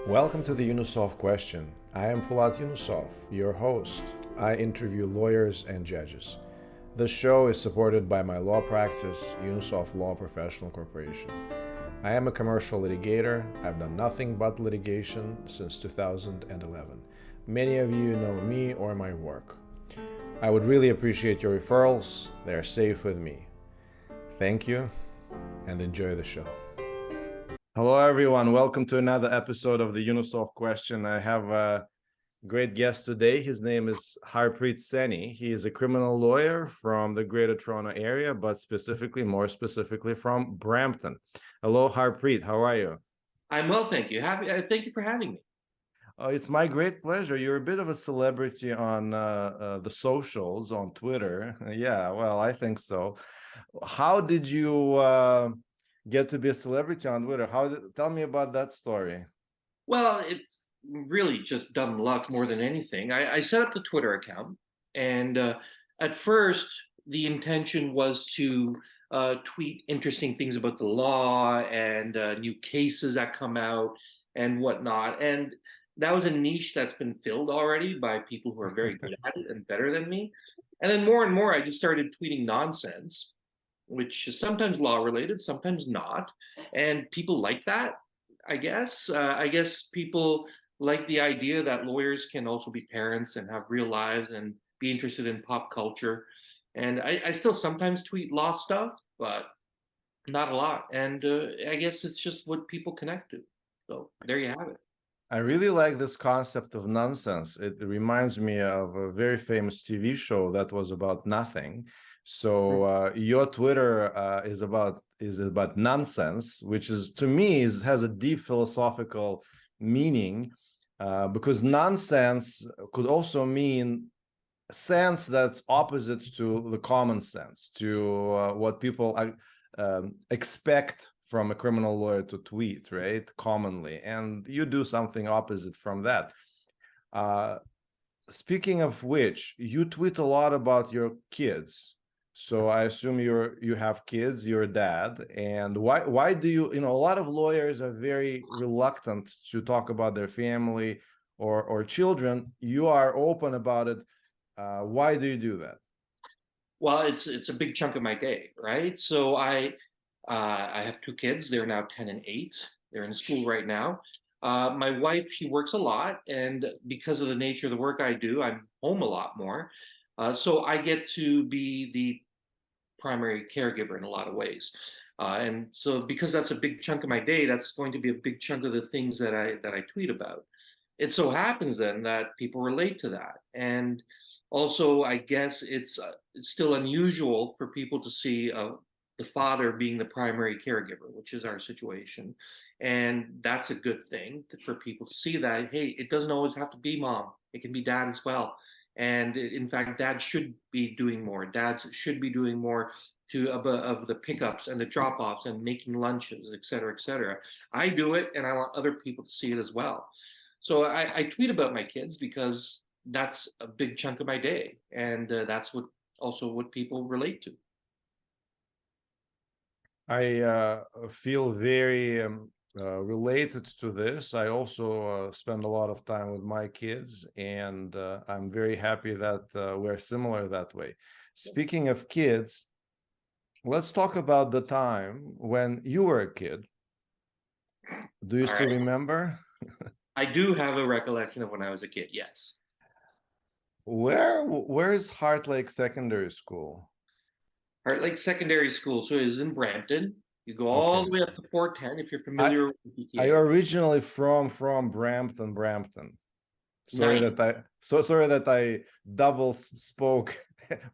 Welcome to the Yunusov Question. I am Pulat Yunusov, your host. I interview lawyers and judges. This show is supported by my law practice, Yunusov Law Professional Corporation. I am a commercial litigator. I've done nothing but litigation since 2011. Many of you know me or my work. I would really appreciate your referrals. They are safe with me. Thank you and enjoy the show. Hello, everyone. Welcome to another episode of the Yunusov Question. I have a great guest today. His name is Harpreet Saini. He is a criminal lawyer from the Greater Toronto area, but more specifically from Brampton. Hello, Harpreet. How are you? I'm well, thank you. Thank you for having me. It's my great pleasure. You're a bit of a celebrity on the socials, on Twitter. Yeah, well, I think so. How did you get to be a celebrity on Twitter? Tell me about that story. Well, it's really just dumb luck more than anything. I set up the Twitter account, and at first, the intention was to tweet interesting things about the law and new cases that come out and whatnot. And that was a niche that's been filled already by people who are very good at it and better than me. And then more and more, I just started tweeting nonsense, which is sometimes law related, sometimes not. And people like that, I guess. I guess people like the idea that lawyers can also be parents and have real lives and be interested in pop culture. And I still sometimes tweet law stuff, but not a lot. And I guess it's just what people connect to. So there you have it. I really like this concept of nonsense. It reminds me of a very famous TV show that was about nothing. So your Twitter is about nonsense, which is to me has a deep philosophical meaning, because nonsense could also mean sense that's opposite to the common sense, to what people expect from a criminal lawyer to tweet, right? Commonly, and you do something opposite from that. Speaking of which, you tweet a lot about your kids. So I assume you have kids, you're a dad, and why do you a lot of lawyers are very reluctant to talk about their family or children. You are open about it. Why do you do that? Well, it's a big chunk of my day, right? So I have two kids. They're now 10 and 8. They're in school right now. My wife, she works a lot, and because of the nature of the work I do, I'm home a lot more. So I get to be the primary caregiver in a lot of ways. And so because that's a big chunk of my day, that's going to be a big chunk of the things that I tweet about. It so happens then that people relate to that. And also, I guess it's still unusual for people to see the father being the primary caregiver, which is our situation. And that's a good thing for people to see that, hey, it doesn't always have to be mom, it can be dad as well. And in fact, dads should be doing more. Dads should be doing more of the pickups and the drop-offs and making lunches, et cetera, et cetera. I do it, and I want other people to see it as well. So I tweet about my kids because that's a big chunk of my day, and that's what people relate to. I feel very related to this. I also spend a lot of time with my kids, and I'm very happy that we're similar that way. Speaking of kids, let's talk about the time when you were a kid. Do you All still right. remember? I do have a recollection of when I was a kid, yes. Where is Heart Lake Secondary School? Heart Lake Secondary School, so it is in Brampton. You go all Okay. the way up to 410 if you're I familiar with I PTA. originally from Brampton. Sorry Nice. that I double spoke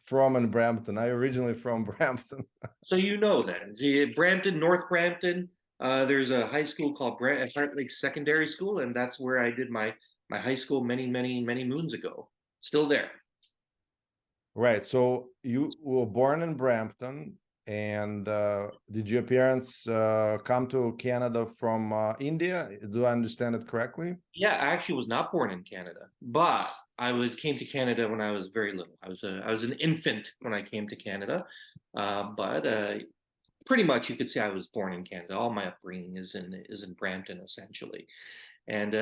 from and Brampton. I originally from Brampton. So you know then. See, Brampton, North Brampton, there's a high school called Heart Lake Secondary School, and that's where I did my high school many, many, many moons ago. Still there. Right. So you were born in Brampton, and did your parents come to Canada from India? Do I understand it correctly? Yeah, I actually was not born in Canada, but came to Canada when I was very little. I was an infant when I came to Canada, but pretty much you could say I was born in Canada. All my upbringing is in Brampton essentially. And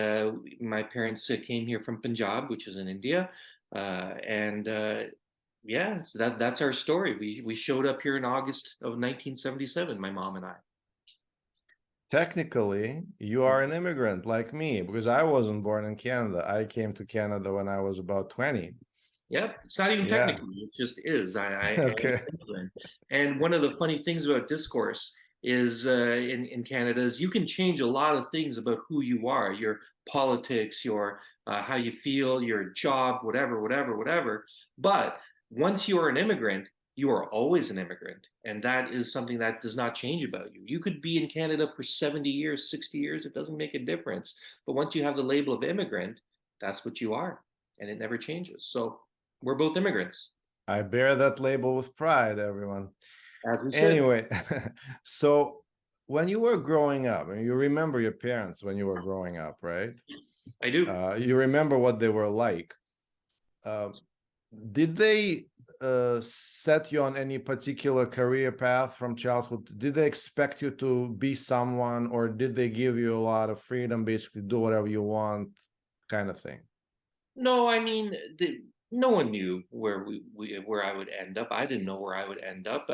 my parents came here from Punjab, which is in India, and yeah, so that's our story. We showed up here in August of 1977, my mom and I. Technically, you are an immigrant like me because I wasn't born in Canada. I came to Canada when I was about 20. Yep, it's not even Yeah. technically, it just is. I am Okay. England. And one of the funny things about discourse is in Canada is you can change a lot of things about who you are, your politics, your how you feel, your job, whatever, whatever, whatever. But once you are an immigrant, you are always an immigrant. And that is something that does not change about you. You could be in Canada for 70 years, 60 years, it doesn't make a difference. But once you have the label of immigrant, that's what you are. And it never changes. So we're both immigrants, I bear that label with pride, everyone. as we should. Anyway, so when you were growing up, and you remember your parents when you were growing up, right? I do. You remember what they were like. Uh, did they set you on any particular career path from childhood? Did they expect you to be someone, or did they give you a lot of freedom, basically do whatever you want, kind of thing? No, I mean, no one knew where I would end up. I didn't know where I would end up.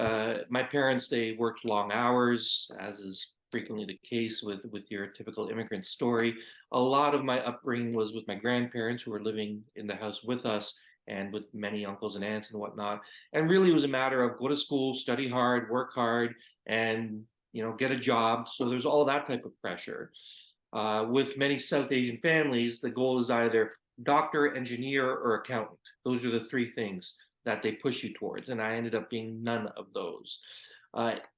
My parents, they worked long hours, as is frequently the case with your typical immigrant story. A lot of my upbringing was with my grandparents who were living in the house with us and with many uncles and aunts and whatnot. And really, it was a matter of go to school, study hard, work hard, and get a job. So there's all that type of pressure. With many South Asian families, the goal is either doctor, engineer, or accountant. Those are the three things that they push you towards. And I ended up being none of those.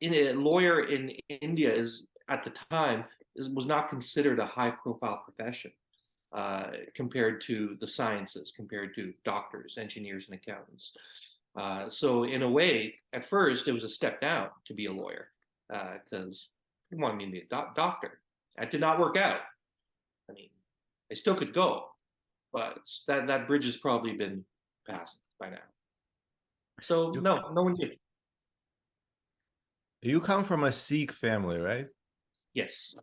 In a lawyer in India is at the time was not considered a high profile profession compared to the sciences, compared to doctors, engineers, and accountants. So in a way, at first, it was a step down to be a lawyer because they wanted me to be a doctor. That did not work out. I mean, I still could go, but that bridge has probably been passed by now. So You, no, no one knew. you come from a Sikh family, right? Yes,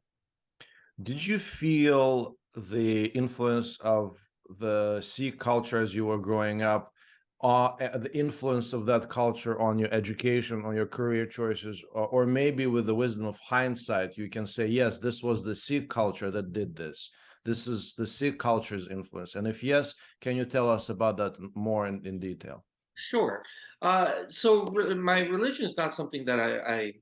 Did you feel the influence of the Sikh culture as you were growing up, the influence of that culture on your education, on your career choices, or maybe with the wisdom of hindsight, you can say, yes, this was the Sikh culture that did this. This is the Sikh culture's influence. And if yes, can you tell us about that more in detail? sure. My religion is not something that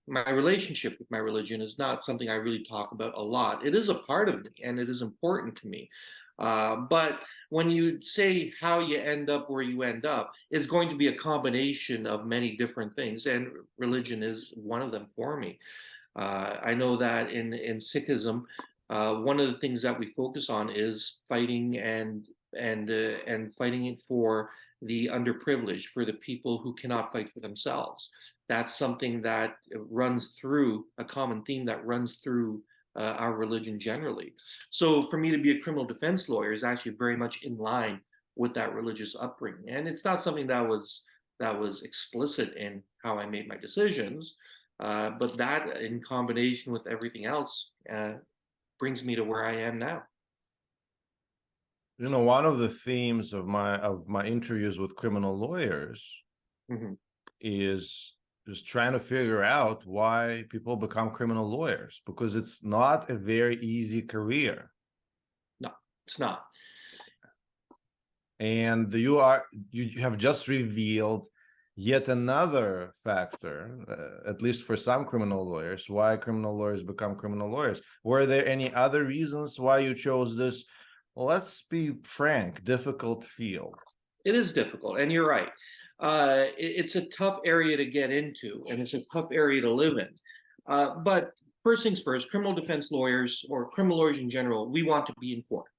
my relationship with my religion is not something I really talk about a lot. It is a part of me and it is important to me. But when you say how you end up where you end up, it's going to be a combination of many different things, and religion is one of them for me. I know that in Sikhism, one of the things that we focus on is fighting and fighting for the underprivileged, for the people who cannot fight for themselves. That's something that runs through a common theme that runs through our religion generally. So for me to be a criminal defense lawyer is actually very much in line with that religious upbringing, and it's not something that was explicit in how I made my decisions. But that, in combination with everything else, brings me to where I am now. You know, one of the themes of my interviews with criminal lawyers Mhm. is just trying to figure out why people become criminal lawyers, because it's not a very easy career. No, it's not. And you have just revealed yet another factor, at least for some criminal lawyers, why criminal lawyers become criminal lawyers. Were there any other reasons why you chose this, let's be frank, difficult field? It is difficult, and you're right. It's a tough area to get into, and it's a tough area to live in. But first things first, criminal defense lawyers or criminal lawyers in general, we want to be in court.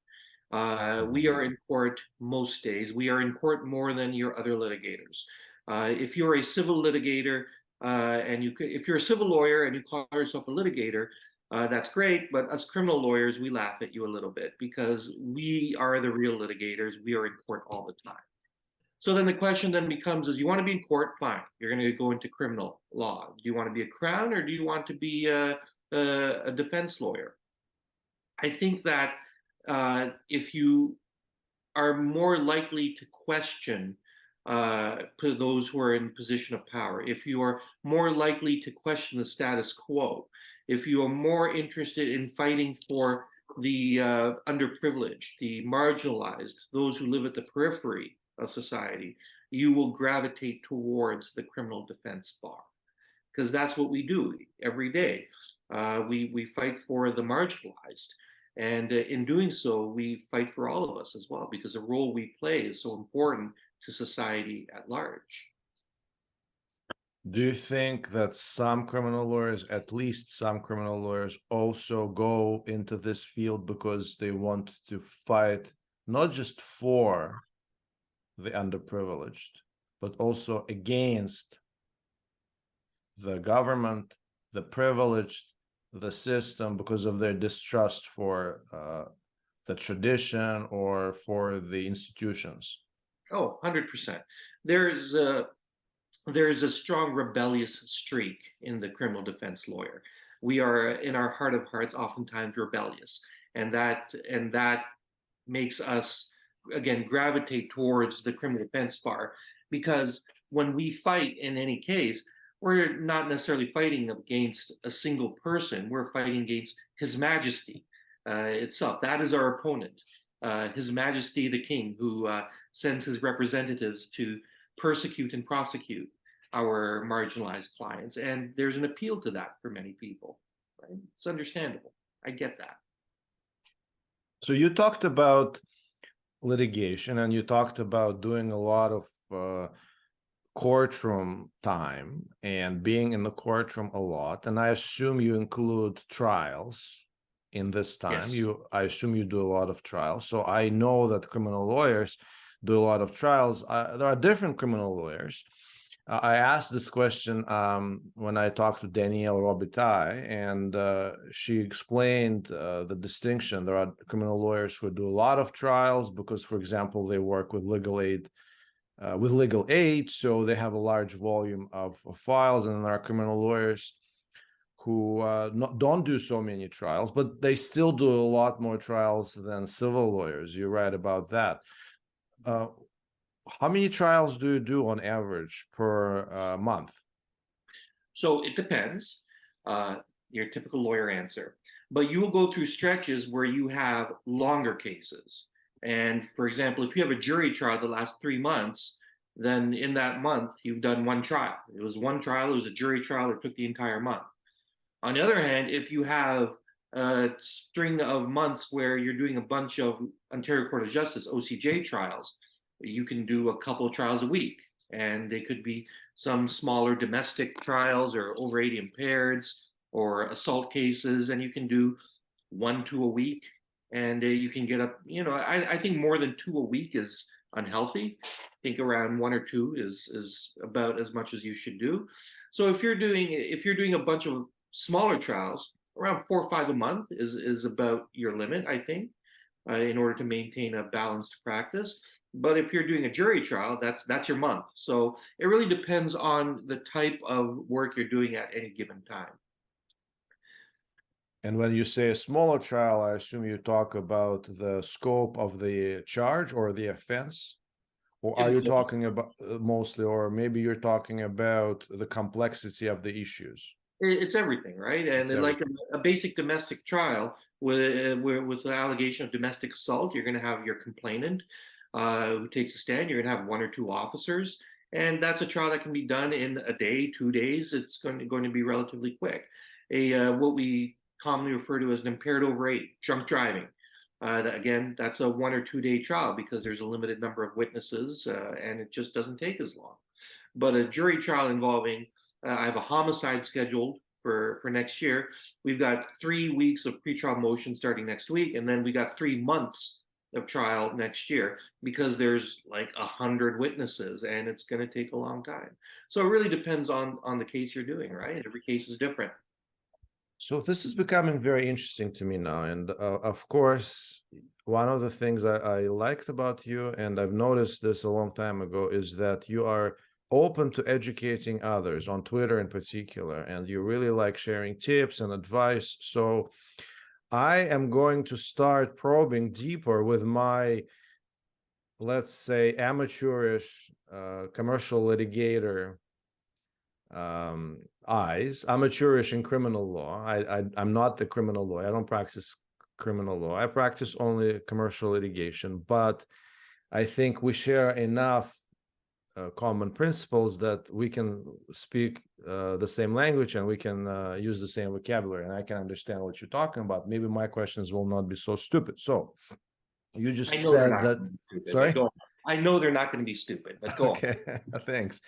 We are in court most days. We are in court more than your other litigators. If you're a civil litigator if you're a civil lawyer and you call yourself a litigator, that's great. But as criminal lawyers, we laugh at you a little bit because we are the real litigators. We are in court all the time. So then the question then becomes, is you want to be in court? Fine. You're going to go into criminal law. Do you want to be a crown, or do you want to be a defense lawyer? I think that if you are more likely to question those who are in position of power, if you are more likely to question the status quo, if you are more interested in fighting for the underprivileged, the marginalized, those who live at the periphery of society, you will gravitate towards the criminal defense bar, because that's what we do every day. We fight for the marginalized. And in doing so, we fight for all of us as well, because the role we play is so important to society at large. Do you think that some criminal lawyers, at least some criminal lawyers, also go into this field because they want to fight not just for the underprivileged, but also against the government, the privileged, the system, because of their distrust for the tradition or for the institutions? Oh, 100%. There's a there's a strong rebellious streak in the criminal defense lawyer. We are, in our heart of hearts, oftentimes rebellious, and that makes us, again, gravitate towards the criminal defense bar, because when we fight in any case, we're not necessarily fighting against a single person. We're fighting against His Majesty itself. That is our opponent, His Majesty the King, who sends his representatives to persecute and prosecute our marginalized clients. And there's an appeal to that for many people. Right? It's understandable. I get that. So you talked about litigation, and you talked about doing a lot of courtroom time and being in the courtroom a lot, and I assume you include trials in this time. Yes. I assume you do a lot of trials. So I know that criminal lawyers do a lot of trials. There are different criminal lawyers. I asked this question when I talked to Danielle Robitaille, and she explained the distinction. There are criminal lawyers who do a lot of trials because, for example, they work with legal aid, so they have a large volume of files, and there are criminal lawyers who don't do so many trials, but they still do a lot more trials than civil lawyers. You're right about that. How many trials do you do on average per month? So it depends, your typical lawyer answer. But you will go through stretches where you have longer cases. And for example, if you have a jury trial the last 3 months, then in that month, you've done one trial. It was one trial, it was a jury trial, it took the entire month. On the other hand, if you have a string of months where you're doing a bunch of Ontario Court of Justice, OCJ trials, you can do a couple of trials a week. And they could be some smaller domestic trials or over 80 impaireds or assault cases, and you can do 1-2 a week. And you can get up, I think more than 2 a week is unhealthy. I think around 1 or 2 is about as much as you should do. So if you're doing a bunch of smaller trials, around 4 or 5 a month is about your limit, I think, in order to maintain a balanced practice. But if you're doing a jury trial, that's your month. So it really depends on the type of work you're doing at any given time. And when you say a smaller trial, I assume you talk about the scope of the charge or the offense? Or are you talking about mostly, or maybe you're talking about the complexity of the issues? It's everything, right? And like a basic domestic trial with the allegation of domestic assault, you're going to have your complainant who takes a stand. You're going to have 1 or 2 officers, and that's a trial that can be done in a day, 2 days. It's going to be relatively quick. What we commonly refer to as an impaired overweight, drunk driving. Again, that's a 1 or 2 day trial because there's a limited number of witnesses, and it just doesn't take as long. But a jury trial involving, I have a homicide scheduled for next year. We've got 3 weeks of pretrial motion starting next week, and then we got 3 months of trial next year because there's like 100 witnesses, and it's going to take a long time. So it really depends on the case you're doing, right? Every case is different. So this is becoming very interesting to me now. And of course, one of the things I liked about you, and I've noticed this a long time ago, is that you are open to educating others on Twitter in particular, and you really like sharing tips and advice. So I am going to start probing deeper with my, let's say, amateurish commercial litigator eyes. Amateurish in criminal law. I'm not the criminal lawyer. I don't practice criminal law. I practice only commercial litigation, but I think we share enough common principles that we can speak the same language, and we can use the same vocabulary, and I can understand what you're talking about. Maybe my questions will not be so stupid. So you I just know they're said not that. going to be stupid, but Sorry. go on. I know they're not going to be stupid, but go on. Okay. Thanks.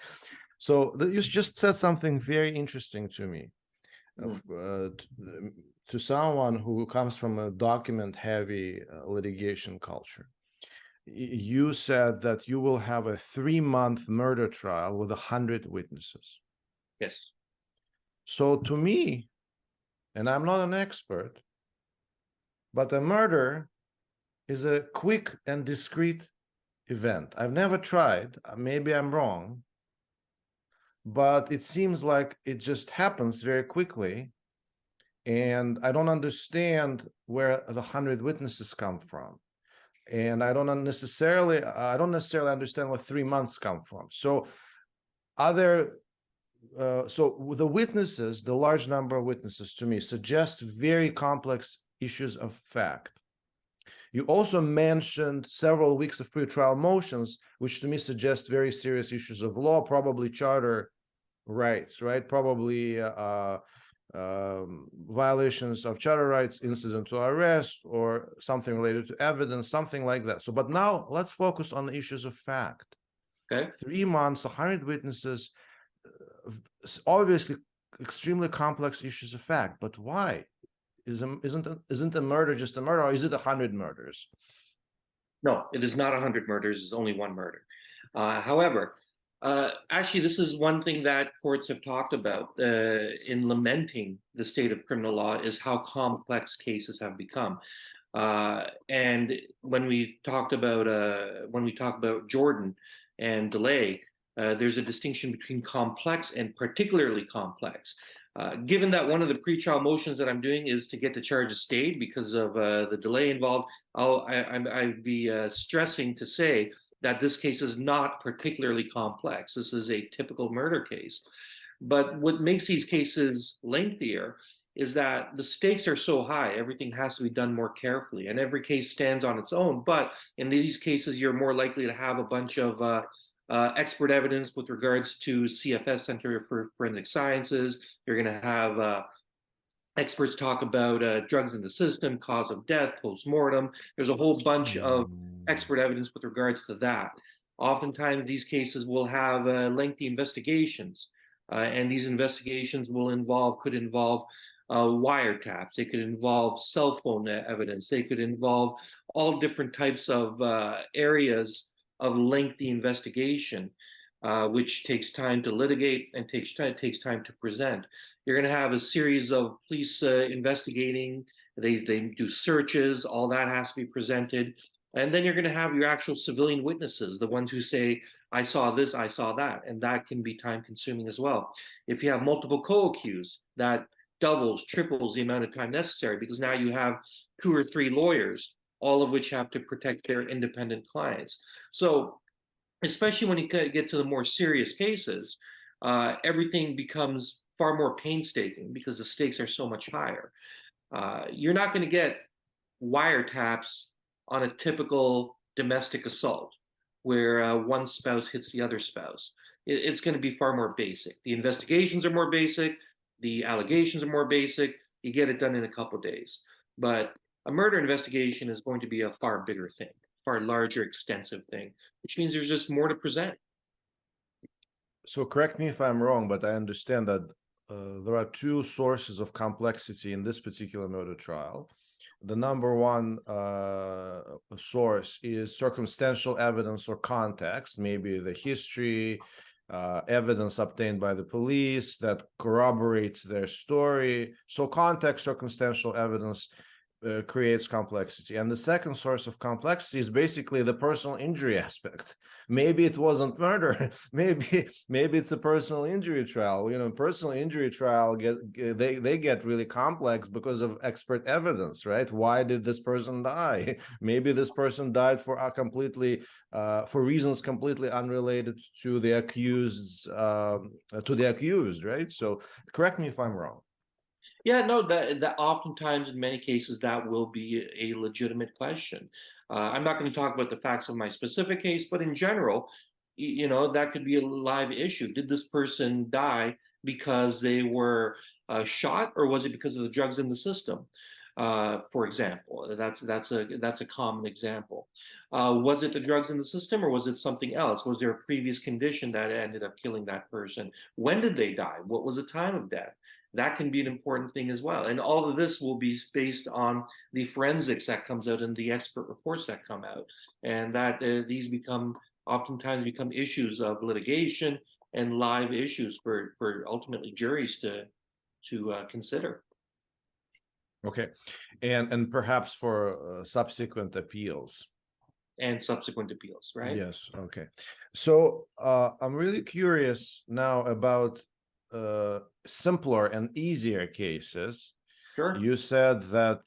So you just said something very interesting to me. Mm. To someone who comes from a document heavy litigation culture, you said that you will have a 3-month murder trial with 100 witnesses. Yes. So to me, and I'm not an expert, but a murder is a quick and discreet event. I've never tried, maybe I'm wrong, but it seems like it just happens very quickly. And I don't understand where the 100 witnesses come from. And I don't necessarily understand where 3 months come from. So so the witnesses, the large number of witnesses to me suggest very complex issues of fact. You also mentioned several weeks of pretrial motions, which to me suggest very serious issues of law, probably charter rights, right? Probably violations of charter rights, incident to arrest, or something related to evidence, something like that. So, but now let's focus on the issues of fact. Okay. 3 months, 100 witnesses, obviously extremely complex issues of fact. But why? Isn't a murder just a murder, or is it 100 murders? No, it is not 100 murders. It's only one murder. However, actually, this is one thing that courts have talked about in lamenting the state of criminal law is how complex cases have become. And when we talk about Jordan and delay, there's a distinction between complex and particularly complex. Given that one of the pretrial motions that I'm doing is to get the charges stayed because of the delay involved, I'd be stressing to say that this case is not particularly complex. This is a typical murder case. But what makes these cases lengthier is that the stakes are so high, everything has to be done more carefully, and every case stands on its own. But in these cases, you're more likely to have a bunch of expert evidence with regards to CFS, Center for Forensic Sciences. You're going to have experts talk about drugs in the system, cause of death, post-mortem. There's a whole bunch of expert evidence with regards to that. Oftentimes, these cases will have lengthy investigations, and these investigations could involve wiretaps. They could involve cell phone evidence. They could involve all different types of areas of lengthy investigation, which takes time to litigate and takes time to present. You're going to have a series of police investigating. They do searches. All that has to be presented. And then you're going to have your actual civilian witnesses, the ones who say, I saw this, I saw that. And that can be time consuming as well. If you have multiple co-accused, that doubles, triples the amount of time necessary because now you have 2 or 3 lawyers, all of which have to protect their independent clients. So, especially when you get to the more serious cases, everything becomes far more painstaking because the stakes are so much higher. You're not going to get wiretaps on a typical domestic assault where one spouse hits the other spouse. It's going to be far more basic. The investigations are more basic. The allegations are more basic. You get it done in a couple of days. But a murder investigation is going to be a far bigger thing, far larger, extensive thing, which means there's just more to present. So correct me if I'm wrong, but I understand that there are 2 sources of complexity in this particular murder trial. The number one source is circumstantial evidence or context, maybe the history, evidence obtained by the police that corroborates their story. So context, circumstantial evidence creates complexity. And the second source of complexity is basically the personal injury aspect. Maybe it wasn't murder. maybe it's a personal injury trial. Personal injury trial they get really complex because of expert evidence, right? Why did this person die? Maybe this person died for a completely for reasons completely unrelated to the accused, right? So correct me if I'm wrong. Yeah, no, that oftentimes in many cases that will be a legitimate question. I'm not going to talk about the facts of my specific case, but in general, that could be a live issue. Did this person die because they were shot, or was it because of the drugs in the system? For example, that's a common example. Was it the drugs in the system, or was it something else? Was there a previous condition that ended up killing that person? When did they die? What was the time of death? That can be an important thing as well. And all of this will be based on the forensics that comes out and the expert reports that come out. And that these oftentimes become issues of litigation and live issues for ultimately juries to consider. Okay, and perhaps for subsequent appeals. And subsequent appeals, right? Yes. Okay. So I'm really curious now about simpler and easier cases. Sure. You said that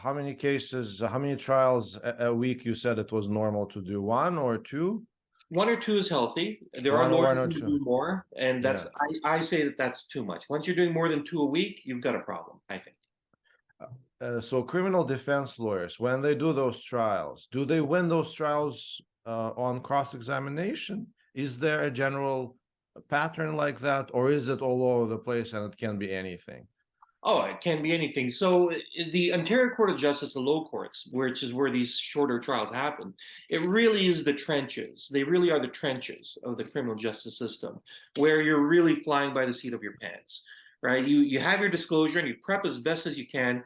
how many trials a week? You said it was normal to do one or two. One or two is healthy. There are One lawyers or who two. do more, and Yeah. I say that's too much. Once you're doing more than two a week, you've got a problem, I think. So criminal defense lawyers, when they do those trials, do they win those trials on cross-examination? Is there a general pattern like that, or is it all over the place and it can be anything? Oh, it can be anything. So the Ontario Court of Justice, the low courts, which is where these shorter trials happen, it really is the trenches. They really are the trenches of the criminal justice system, where you're really flying by the seat of your pants, right? You have your disclosure and you prep as best as you can,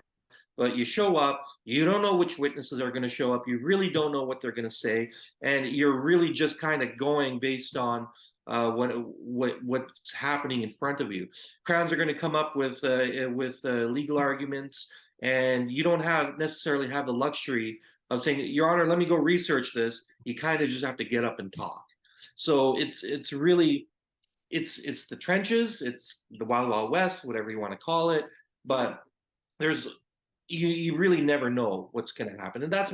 but you show up, you don't know which witnesses are going to show up, you really don't know what they're going to say, and you're really just kind of going based on what's happening in front of you. Crowns are going to come up with legal arguments, and you don't necessarily have the luxury of saying, "Your Honor, let me go research this." You kind of just have to get up and talk. So it's really it's the trenches, it's the wild wild west, whatever you want to call it, but there's you really never know what's going to happen, and that's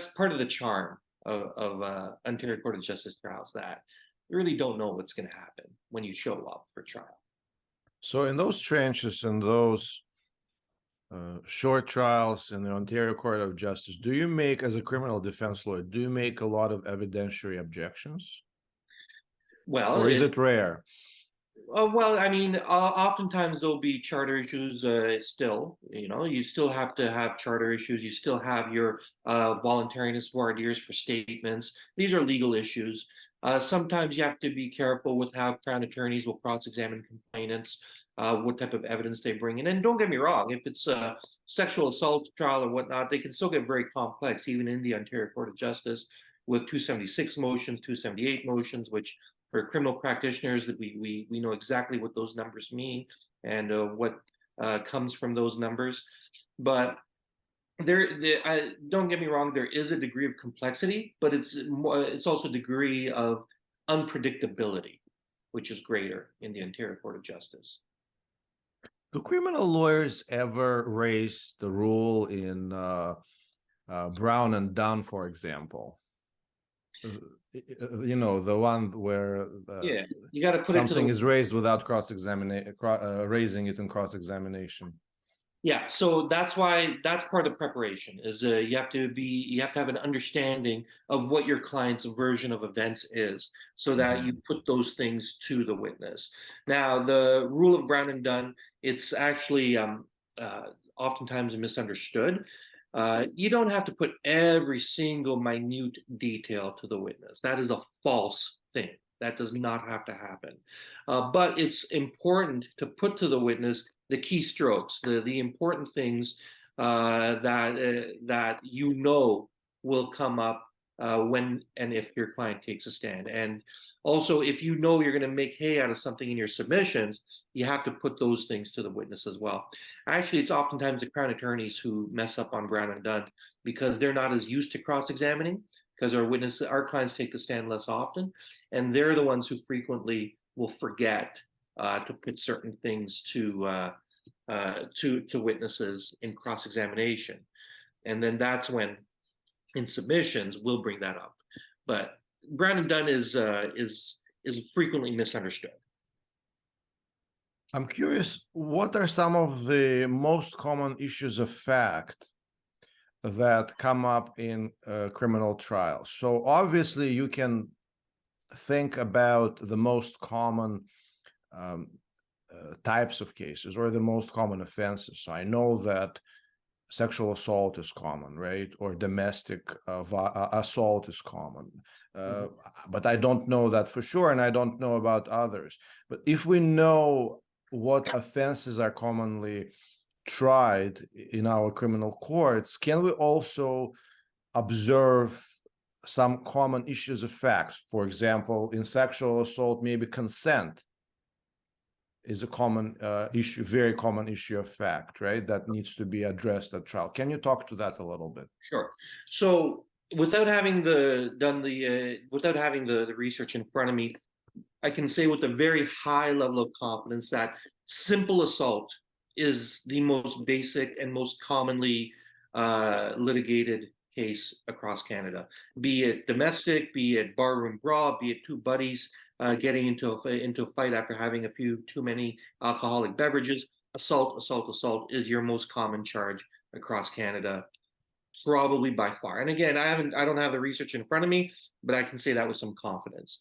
part of the charm of Ontario Court of Justice trials, that you really don't know what's going to happen when you show up for trial. So in those trenches and those short trials in the Ontario Court of Justice, do you make, as a criminal defense lawyer, do you make a lot of evidentiary objections? Well, Or is it rare? well, I mean, oftentimes there'll be charter issues. Still, you still have to have charter issues. You still have your voluntariness voir dire for statements. These are legal issues. Sometimes you have to be careful with how Crown attorneys will cross-examine complainants, what type of evidence they bring in. And don't get me wrong, if it's a sexual assault trial or whatnot, they can still get very complex, even in the Ontario Court of Justice, with 276 motions, 278 motions, which for criminal practitioners, that we know exactly what those numbers mean and what comes from those numbers. But don't get me wrong, there is a degree of complexity, but it's also a degree of unpredictability, which is greater in the Ontario Court of Justice. Do criminal lawyers ever raise the rule in Brown and Dunn, for example? The one where Yeah, you got to put something is raised without raising it in cross-examination. Yeah, so that's part of preparation is you have to have an understanding of what your client's version of events is, so that you put those things to the witness. Now, the rule of Brown and Dunn, it's actually oftentimes misunderstood. You don't have to put every single minute detail to the witness. That is a false thing. That does not have to happen. But it's important to put to the witness the keystrokes, the important things that will come up when and if your client takes a stand. And also, if you know you're going to make hay out of something in your submissions, you have to put those things to the witness as well. Actually, it's oftentimes the Crown attorneys who mess up on Brown and Dunn because they're not as used to cross-examining, because our clients take the stand less often, and they're the ones who frequently will forget to put certain things to witnesses in cross-examination, and then that's when in submissions we'll bring that up. But Brown and Dunn is frequently misunderstood. I'm curious, what are some of the most common issues of fact that come up in criminal trials? So obviously you can think about the most common types of cases or the most common offenses. So I know that sexual assault is common, right? Or domestic assault is common. But I don't know that for sure, and I don't know about others. But if we know what offenses are commonly tried in our criminal courts, can we also observe some common issues of facts? For example, in sexual assault, maybe consent is a common issue, very common issue of fact, right? That needs to be addressed at trial. Can you talk to that a little bit? Sure. So without having the research in front of me, I can say with a very high level of confidence that simple assault is the most basic and most commonly litigated case across Canada. Be it domestic, be it barroom brawl, be it two buddies getting into a fight after having a few too many alcoholic beverages. Assault is your most common charge across Canada, probably by far. And again, I don't have the research in front of me, but I can say that with some confidence.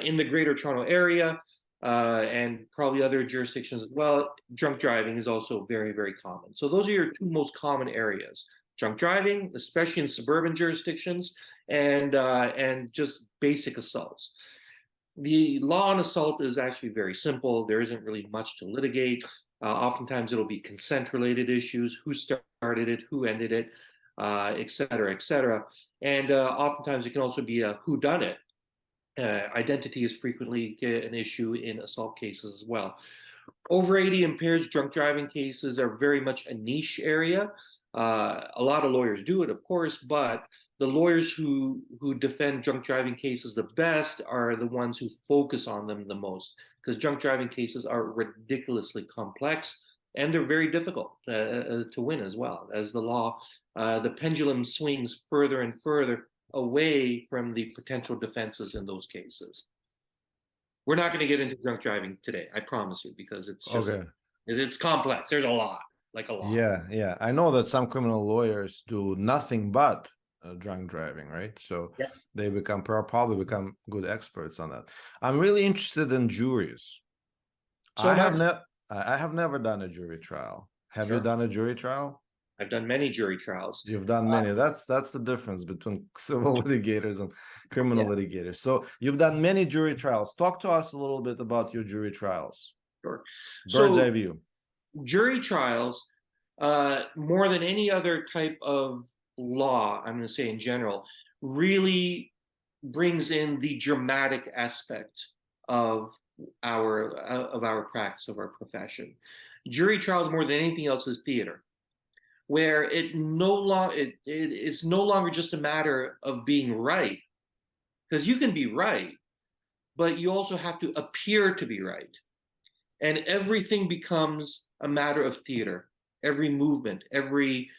In the Greater Toronto Area and probably other jurisdictions as well, drunk driving is also very, very common. So those are your two most common areas: drunk driving, especially in suburban jurisdictions, and just basic assaults. The law on assault is actually very simple. There isn't really much to litigate. Oftentimes it'll be consent-related issues: who started it, who ended it, et cetera, et cetera. And oftentimes it can also be a whodunit. Identity is frequently an issue in assault cases as well. Over 80 impaired drunk driving cases are very much a niche area. A lot of lawyers do it, of course, but the lawyers who defend drunk driving cases the best are the ones who focus on them the most, because drunk driving cases are ridiculously complex and they're very difficult to win as well. As the pendulum swings further and further away from the potential defenses in those cases. We're not going to get into drunk driving today, I promise you, because it's just it's complex. There's a lot. Yeah. I know that some criminal lawyers do nothing but drunk driving, right? So yeah, they probably become good experts on that. I'm really interested in juries. I have never done a jury trial. Have you done a jury trial? I've done many jury trials. You've done many. That's the difference between civil litigators and criminal litigators. So you've done many jury trials. Talk to us a little bit about your jury trials. Sure. Bird's eye view. Jury trials, more than any other type of law, I'm going to say in general, really brings in the dramatic aspect of our practice, of our profession. Jury trials, more than anything else, is theater, where it's no longer just a matter of being right, because you can be right, but you also have to appear to be right. And everything becomes a matter of theater. Every movement, every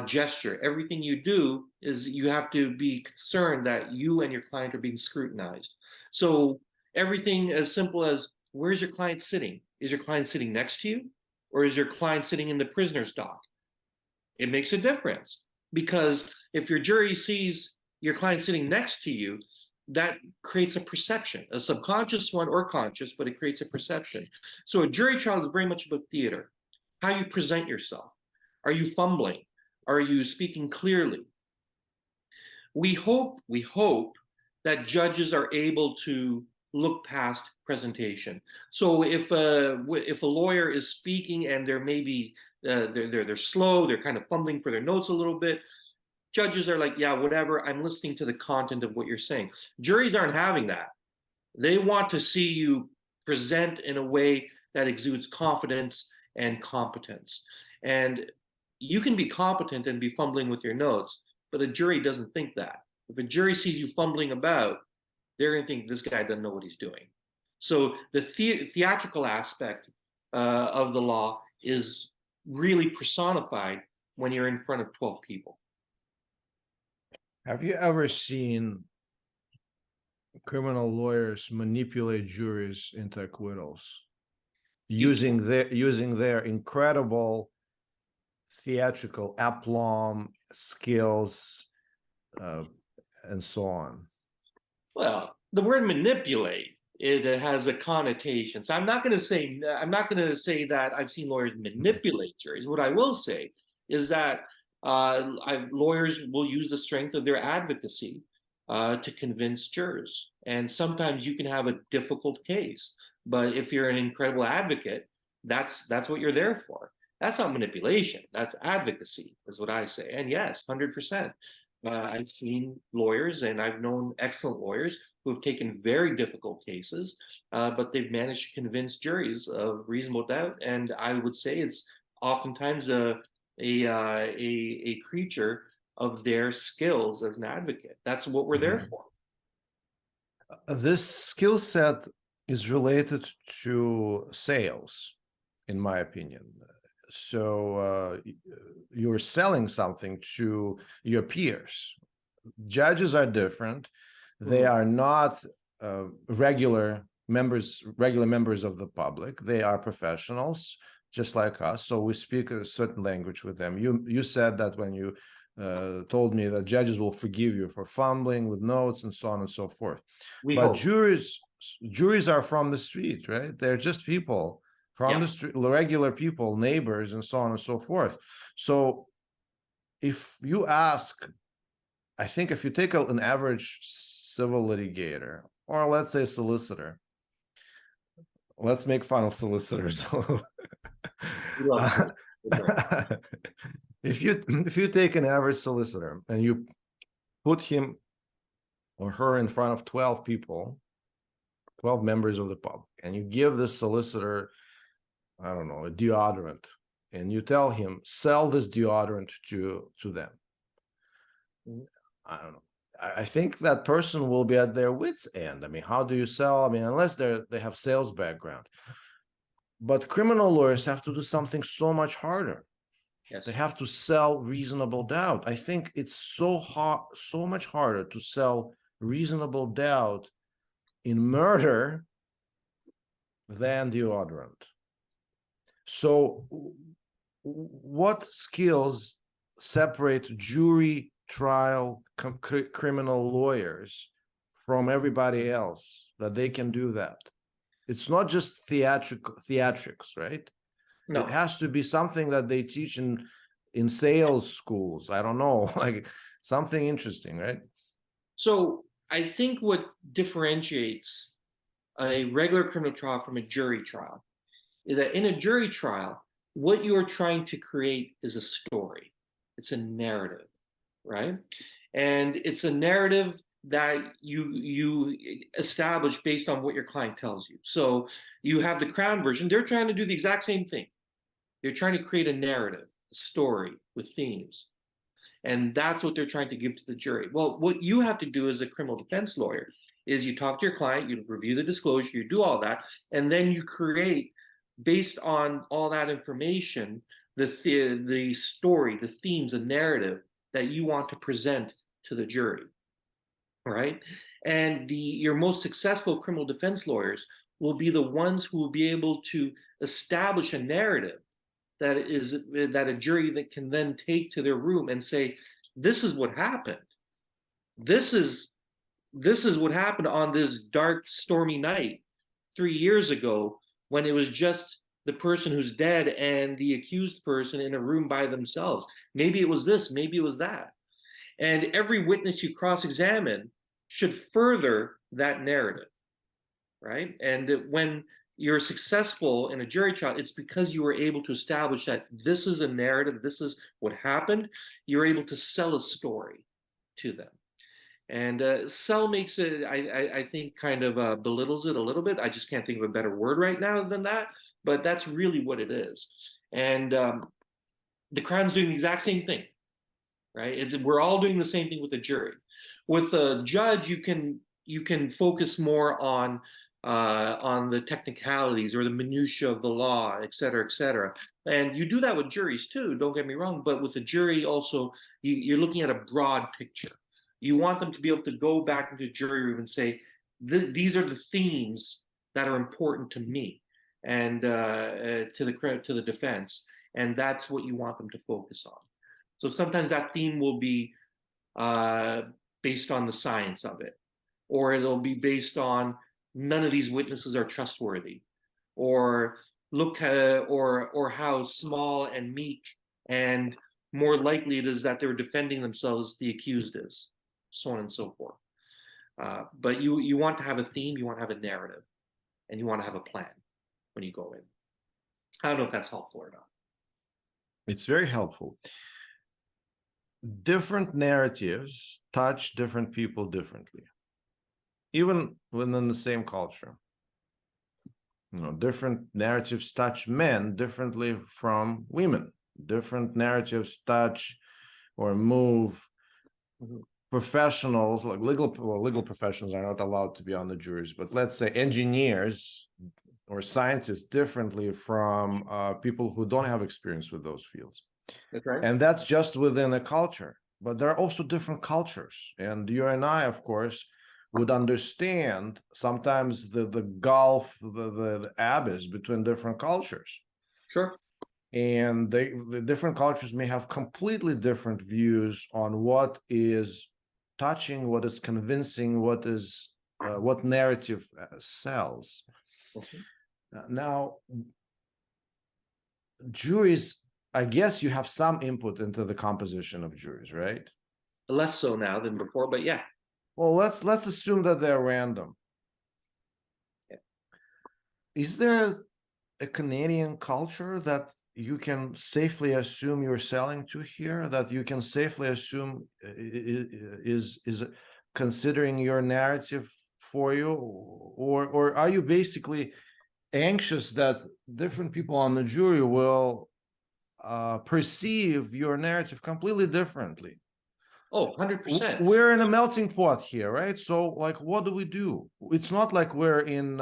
gesture, everything you do is you have to be concerned that you and your client are being scrutinized. So everything as simple as, where's your client sitting? Is your client sitting next to you? Or is your client sitting in the prisoner's dock? It makes a difference, because if your jury sees your client sitting next to you, that creates a perception, a subconscious one or conscious, but it creates a perception. So a jury trial is very much about theater, how you present yourself. Are you fumbling? Are you speaking clearly? We hope that judges are able to look past presentation. So if a lawyer is speaking and they're maybe they're slow, they're kind of fumbling for their notes a little bit, Judges are like, yeah, whatever, I'm listening to the content of what you're saying. Juries aren't having that. They want to see you present in a way that exudes confidence and competence. And you can be competent and be fumbling with your notes, but a jury doesn't think that. If a jury sees you fumbling about, they're going to think this guy doesn't know what he's doing. So the theatrical aspect of the law is really personified when you're in front of 12 people. Have you ever seen criminal lawyers manipulate juries into acquittals using their incredible theatrical aplomb, skills, and so on? Well, the word manipulate, it has a connotation. So I'm not going to say that I've seen lawyers manipulate juries. What I will say is that lawyers will use the strength of their advocacy to convince jurors. And sometimes you can have a difficult case, but if you're an incredible advocate, that's what you're there for. That's not manipulation. That's advocacy, is what I say. And yes, 100%. I've seen lawyers, and I've known excellent lawyers who have taken very difficult cases, but they've managed to convince juries of reasonable doubt. And I would say it's oftentimes a creature of their skills as an advocate. That's what we're there for. This skill set is related to sales, in my opinion. So you're selling something to your peers. Judges are different. They are not regular members of the public. They are professionals, just like us. So we speak a certain language with them. You said that when you told me that judges will forgive you for fumbling with notes and so on and so forth. But juries are from the street, right? They're just people from the street, regular people, neighbors, and so on and so forth. So if you ask, I think if you take an average civil litigator, or let's say solicitor, let's make fun of solicitors. If you take an average solicitor and you put him or her in front of 12 people, 12 members of the public, and you give this solicitor, I don't know, a deodorant, and you tell him, sell this deodorant to them. I don't know. I think that person will be at their wits' end. I mean, how do you sell? I mean, unless they have sales background. But criminal lawyers have to do something so much harder. Yes. They have to sell reasonable doubt. I think it's so much harder to sell reasonable doubt in murder than deodorant. So what skills separate jury trial criminal lawyers from everybody else that they can do that? It's not just theatrics, right? No. It has to be something that they teach in sales schools. I don't know, like something interesting, right? So I think what differentiates a regular criminal trial from a jury trial is that in a jury trial, what you're trying to create is a story. It's a narrative, right? And it's a narrative that you establish based on what your client tells you. So you have the Crown version. They're trying to do the exact same thing. They're trying to create a narrative, a story with themes. And that's what they're trying to give to the jury. Well, what you have to do as a criminal defense lawyer is you talk to your client, you review the disclosure, you do all that, and then you create, based on all that information, the story, the themes, the narrative that you want to present to the jury, right? And your most successful criminal defense lawyers will be the ones who will be able to establish a narrative that a jury that can then take to their room and say, this is what happened. This is what happened on this dark, stormy night 3 years ago when it was just the person who's dead and the accused person in a room by themselves. Maybe it was this, maybe it was that. And every witness you cross-examine should further that narrative, right? And when you're successful in a jury trial, it's because you were able to establish that this is a narrative, this is what happened. You're able to sell a story to them. And sell makes it, I think, kind of belittles it a little bit. I just can't think of a better word right now than that, but that's really what it is. And the Crown's doing the exact same thing, right? We're all doing the same thing with the jury. With the judge, you can focus more on the technicalities or the minutia of the law, et cetera, et cetera. And you do that with juries too, don't get me wrong, but with the jury also, you're looking at a broad picture. You want them to be able to go back into the jury room and say, these are the themes that are important to me and to the defense, and that's what you want them to focus on. So sometimes that theme will be uh, based on the science of it, or it'll be based on none of these witnesses are trustworthy, or or how small and meek and more likely it is that they're defending themselves the accused is, so on and so forth. But you want to have a theme, you want to have a narrative, and you want to have a plan when you go in. I don't know if that's helpful or not. It's very helpful. Different narratives touch different people differently, even within the same culture. Different narratives touch men differently from women. Different narratives touch or move professionals, like legal professionals are not allowed to be on the juries, but let's say engineers or scientists differently from people who don't have experience with those fields. That's right. And that's just within a culture. But there are also different cultures. And you and I, of course, would understand sometimes the gulf, the abyss between different cultures. Sure. And the different cultures may have completely different views on what is touching, what is convincing, what narrative sells. Okay. Now, juries, I guess you have some input into the composition of juries, right? Less so now than before, but yeah. Well, let's assume that they're random. Yeah. Is there a Canadian culture that you can safely assume you're selling to here, that you can safely assume is considering your narrative for you, or are you basically anxious that different people on the jury will perceive your narrative completely differently? Oh, 100%. We're in a melting pot here, right? So, like, what do? It's not like we're in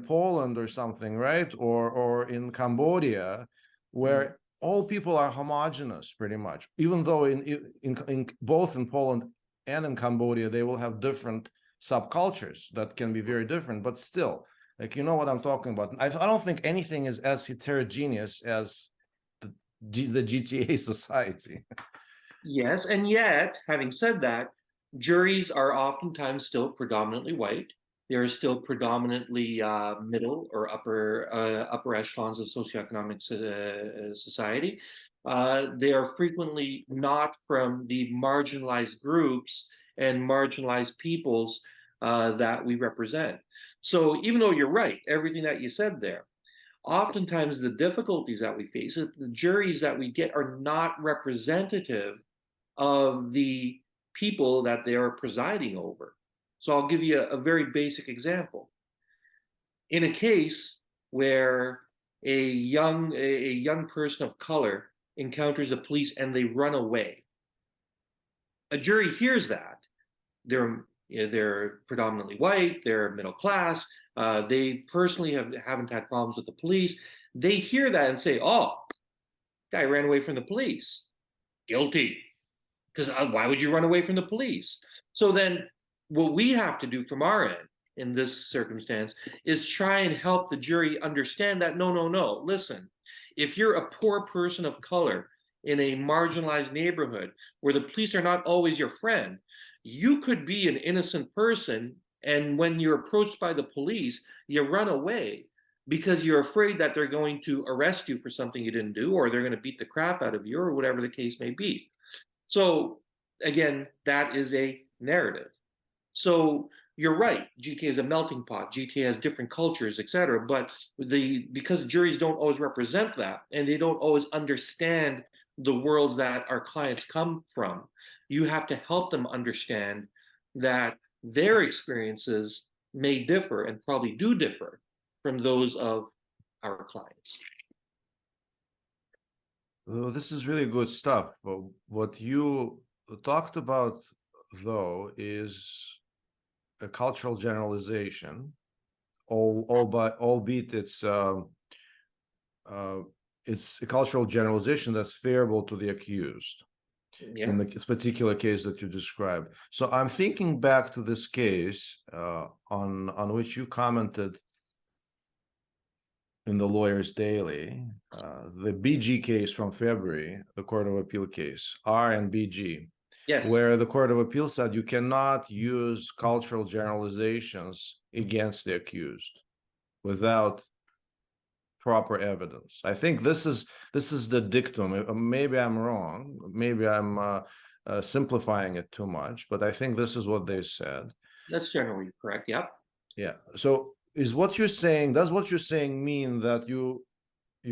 Poland or something, right? Or in Cambodia, where all people are homogenous pretty much. Even though in both in Poland and in Cambodia, they will have different subcultures that can be very different, but still, like, you know what I'm talking about. I don't think anything is as heterogeneous as the GTA society. Yes, and yet, having said that, juries are oftentimes still predominantly white. They are still predominantly middle or upper echelons of socioeconomic society. They are frequently not from the marginalized groups and marginalized peoples that we represent. So even though you're right, everything that you said there, oftentimes the difficulties that we face, the juries that we get are not representative of the people that they are presiding over. So I'll give you a very basic example. In a case where a young person of color encounters the police and they run away, a jury hears that. They're predominantly white, they're middle class, they personally haven't had problems with the police. They hear that and say, oh, guy ran away from the police. Guilty. Because why would you run away from the police? So then what we have to do from our end in this circumstance is try and help the jury understand that no, listen, if you're a poor person of color in a marginalized neighborhood where the police are not always your friend, you could be an innocent person, and when you're approached by the police, you run away because you're afraid that they're going to arrest you for something you didn't do, or they're going to beat the crap out of you, or whatever the case may be. So again, that is a narrative. So you're right. GTA is a melting pot. GTA has different cultures, etc. But because juries don't always represent that, and they don't always understand the worlds that our clients come from, you have to help them understand that their experiences may differ and probably do differ from those of our clients. Well, this is really good stuff. What you talked about, though, is a cultural generalization, albeit it's a cultural generalization that's favorable to the accused Yeah. in this particular case that you described. So I'm thinking back to this case on which you commented in the Lawyers Daily, the BG case from February, the Court of Appeal case, R and BG, Yes. where the Court of Appeal said you cannot use cultural generalizations against the accused without proper evidence. I think this is the dictum. Maybe I'm wrong. Maybe I'm simplifying it too much, but I think this is what they said. That's generally correct. Yep. Yeah. So does what you're saying mean that you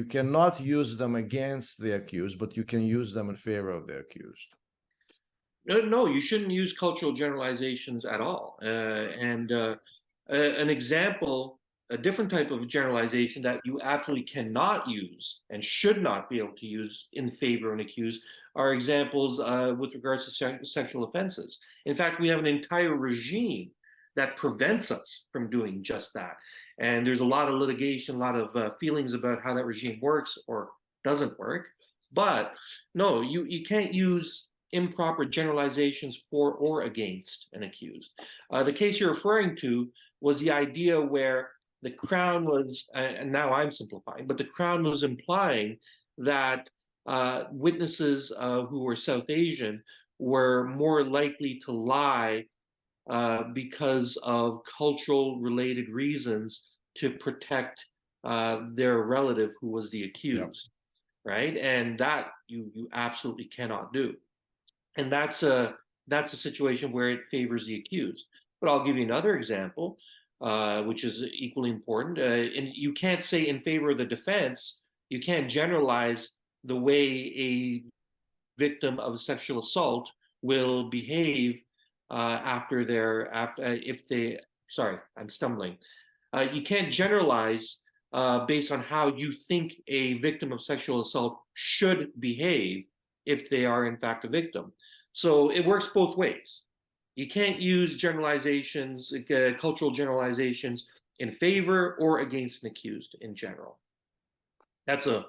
cannot use them against the accused, but you can use them in favor of the accused? No, you shouldn't use cultural generalizations at all. An example, a different type of generalization that you absolutely cannot use and should not be able to use in favor of an accused are examples with regards to sexual offenses. In fact, we have an entire regime that prevents us from doing just that. And there's a lot of litigation, a lot of feelings about how that regime works or doesn't work. But no, you can't use improper generalizations for or against an accused. The case you're referring to was the idea where the Crown was, and now I'm simplifying, but the Crown was implying that witnesses who were South Asian were more likely to lie because of cultural related reasons to protect their relative who was the accused, right? And that you absolutely cannot do. And that's a situation where it favors the accused. But I'll give you another example, which is equally important. And you can't say in favor of the defense. You can't generalize the way a victim of sexual assault will behave if they. Sorry, I'm stumbling. You can't generalize based on how you think a victim of sexual assault should behave if they are in fact a victim. So it works both ways. You can't use generalizations, cultural generalizations in favor or against an accused in general. That's a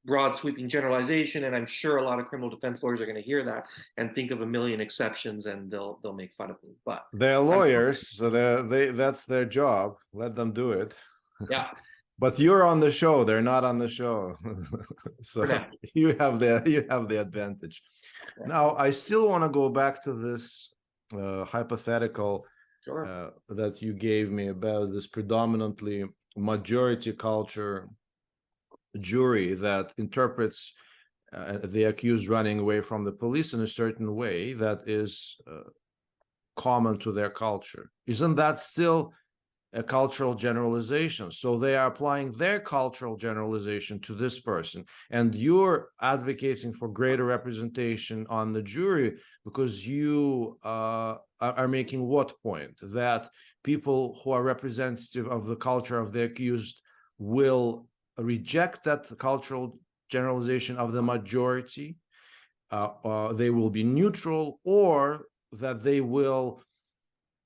broad sweeping generalization, and I'm sure a lot of criminal defense lawyers are going to hear that and think of a million exceptions, and they'll make fun of me. But they're lawyers, so that's their job. Let them do it. Yeah. But you're on the show; they're not on the show, so you have the advantage. Yeah. Now, I still want to go back to this hypothetical that you gave me about this predominantly majority culture jury that interprets the accused running away from the police in a certain way that is common to their culture. Isn't that still a cultural generalization? So they are applying their cultural generalization to this person, and you're advocating for greater representation on the jury because you are making what point? That people who are representative of the culture of the accused will reject that cultural generalization of the majority, they will be neutral, or that they will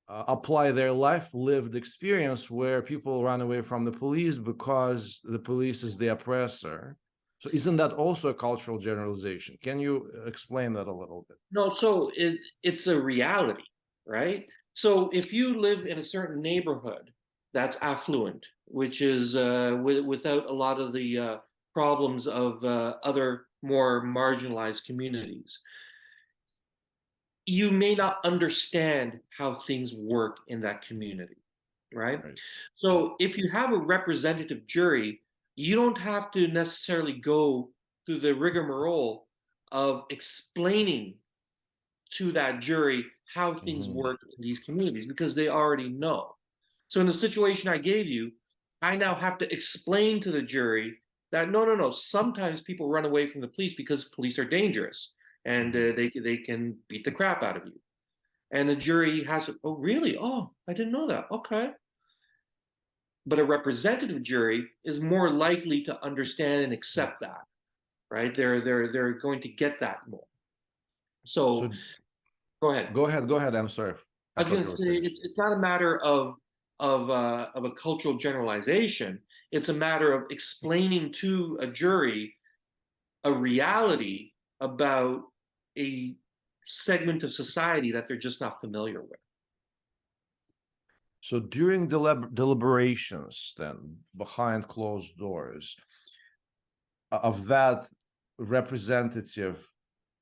apply their lived experience where people run away from the police because the police is the oppressor. So isn't that also a cultural generalization? Can you explain that a little bit? No, so it's a reality, right? So if you live in a certain neighborhood that's affluent, which is without a lot of the problems of other more marginalized communities, you may not understand how things work in that community, right? So if you have a representative jury, you don't have to necessarily go through the rigmarole of explaining to that jury how things Mhm. work in these communities because they already know. So in the situation I gave you, I now have to explain to the jury that no, no, no. Sometimes people run away from the police because police are dangerous and Mhm. they can beat the crap out of you. And the jury has, oh, really? Oh, I didn't know that. Okay. But a representative jury is more likely to understand and accept that, right? They're going to get that more. So So go ahead. go ahead. I'm sorry. I I was thought going you to were say finished. it's not a matter of a cultural generalization. It's a matter of explaining to a jury a reality about a segment of society that they're just not familiar with. So during deliberations, then behind closed doors, of that representative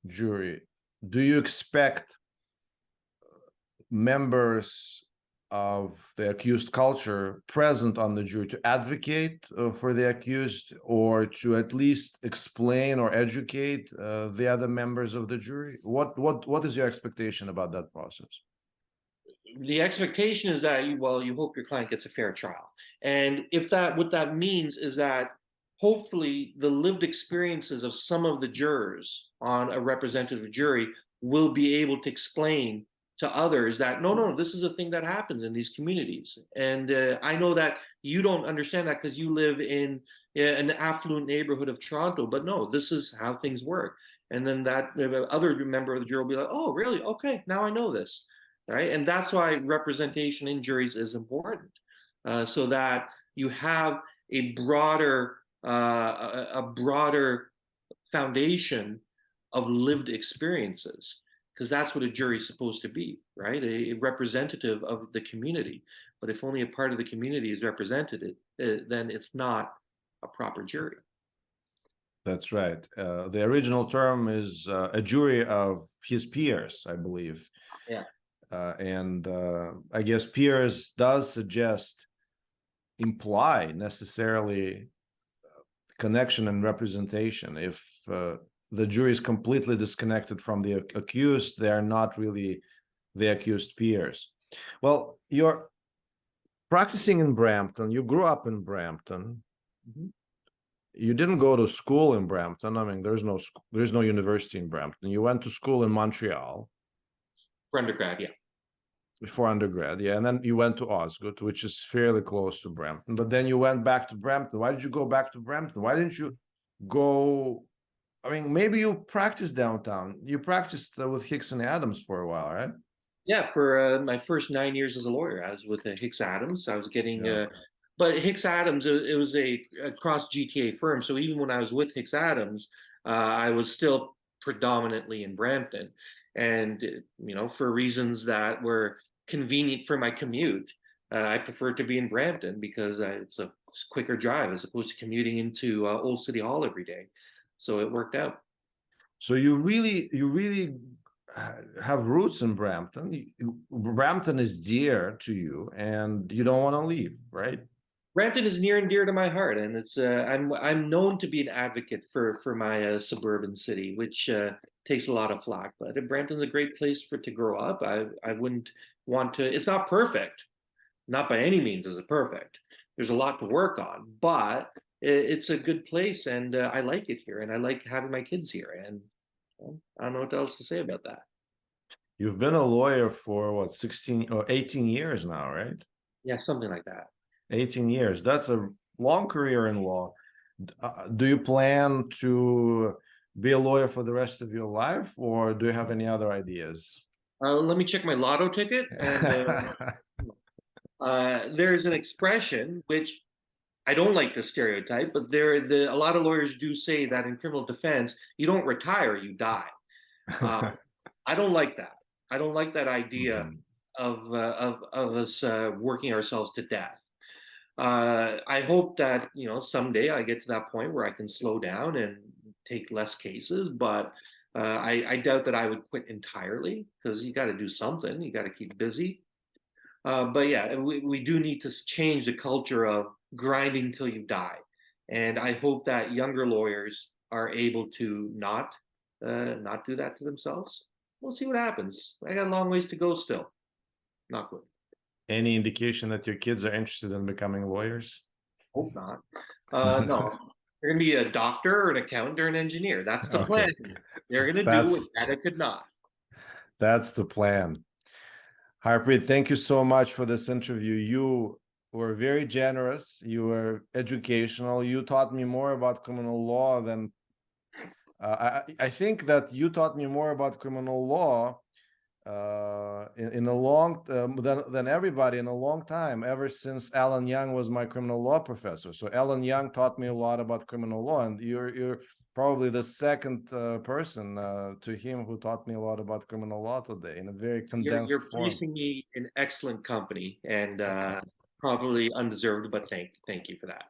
jury, do you expect members of the accused culture present on the jury to advocate for the accused, or to at least explain or educate the other members of the jury? What is your expectation about that process? The expectation is that you hope your client gets a fair trial. And if that what that means is that hopefully the lived experiences of some of the jurors on a representative jury will be able to explain to others that no, no, this is a thing that happens in these communities. And I know that you don't understand that because you live in an affluent neighborhood of Toronto, but no, this is how things work. And then that other member of the jury will be like, oh, really? Okay, now I know this, right? And that's why representation in juries is important, so that you have a broader foundation of lived experiences, because that's what a jury is supposed to be, right? A representative of the community. But if only a part of the community is represented, then it's not a proper jury. That's right. The original term is a jury of his peers, I believe. Yeah. And I guess peers does suggest, imply necessarily connection and representation. If the jury is completely disconnected from the accused, they are not really the accused peers. Well, you're practicing in Brampton. You grew up in Brampton. Mhm. You didn't go to school in Brampton. I mean, there's no university in Brampton. You went to school in Montreal For undergrad, yeah. before undergrad, yeah, and then you went to Osgood, which is fairly close to Brampton. But then you went back to Brampton. Why did you go back to Brampton? Why didn't you go? I mean, maybe you practiced downtown. You practiced with Hicks and Adams for a while, right? Yeah, for my first 9 years as a lawyer, I was with Hicks Adams. I was getting, Yeah, okay. but Hicks Adams, it was a cross GTA firm. So even when I was with Hicks Adams, I was still predominantly in Brampton, and for reasons that were convenient for my commute, I preferred to be in Brampton because it's a quicker drive as opposed to commuting into Old City Hall every day. So it worked out. So you really have roots in Brampton. Brampton is dear to you, and you don't want to leave, right? Brampton is near and dear to my heart, and it's I'm known to be an advocate for my suburban city, which takes a lot of flack. But Brampton's a great place for to grow up. I wouldn't want to. It's not perfect, not by any means is it perfect. There's a lot to work on, but it's a good place, and I like it here, and I like having my kids here. And well, I don't know what else to say about that. You've been a lawyer for what, 16 or 18 years now, right? Yeah, something like that. 18 years. That's a long career in law. Do you plan to be a lawyer for the rest of your life, or do you have any other ideas? Let me check my lotto ticket, and there's an expression which I don't like the stereotype, but a lot of lawyers do say that in criminal defense, you don't retire, you die. Uh, I don't like that. I don't like that idea Mhm. of us working ourselves to death. I hope that someday I get to that point where I can slow down and take less cases, but I doubt that I would quit entirely because you got to do something. You got to keep busy. But yeah, we do need to change the culture of grinding till you die. And I hope that younger lawyers are able to not do that to themselves. we'll see what happens. I got a long ways to go still. Not good. Any indication that your kids are interested in becoming lawyers? Hope not. No, they're gonna be a doctor or an accountant or an engineer. That's the plan. Okay, They're gonna do what that's Dada could not. that's the plan. Harpreet, thank you so much for this interview. You were very generous. You were educational. You taught me more about criminal law than I think that you taught me more about criminal law in a long than everybody in a long time, ever since Alan Young was my criminal law professor. So Alan Young taught me a lot about criminal law, and you're probably the second person to him who taught me a lot about criminal law today in a very condensed You're form. placing me in excellent company, and probably undeserved, but thank you for that.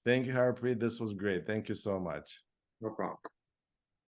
Thank you, Harpreet. This was great. Thank you so much. No problem.